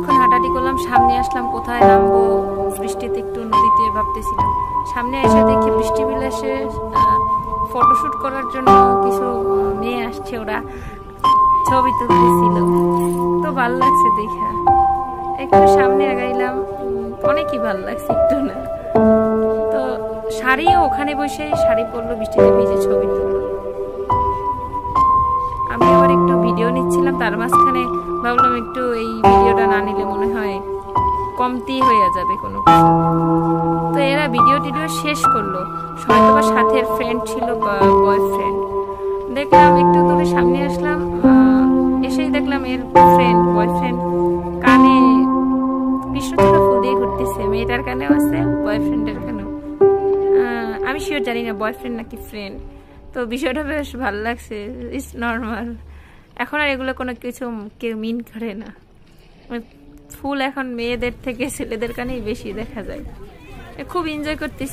অনেকক্ষণ হাঁটাহাঁটি করলাম, সামনে আসলাম, কোথায় নামবো বৃষ্টিতে একটু নদীতে ভাবতেছিলাম। সামনে এসে দেখি বৃষ্টি বিলাসে ফটোশুট করার জন্য কিছু মেয়ে আসছে, ওরা ছবি তুলতেছিল, তো ভালো লাগছে দেখা। একটু সামনে আগাইলাম, অনেকই ভালো লাগছে, একটু না তো শাড়িও ওখানে বসে শাড়ি পরলো, বৃষ্টিতে ভিজে ছবি তুললো। আমি আবার একটু ভিডিও নিচ্ছিলাম, তার মাঝখানে ভাবলাম একটু এই ভিডিওটা না নিলে মনে হয় কমতি হয়ে যাবে কোনো কিছু। তো এরা ভিডিও টিডিও শেষ করলো, হয়তো বা সাথে ফ্রেন্ড ছিল বা বয়ফ্রেন্ড। দেখলাম একটু দূরে সামনে আসলাম, এসেই দেখলাম এর ফ্রেন্ড বয়ফ্রেন্ড কানে কৃষ্ণচূড়া ফুল দিয়ে ঘুরতেছে। মেয়েটার কানেও আছে, বয়ফ্রেন্ডের কানেও। আমি শিওর জানি না বয়ফ্রেন্ড নাকি ফ্রেন্ড। তো বিষয়টা বেশ ভালো লাগছে, ইটস নর্মাল। এখন আর এগুলো কোনো কিছু কেউ মিন করে না। ফুল এখন মেয়েদের থেকে ছেলেদের কানেই বেশি দেখা যায়। খুব এনজয় করতেছি।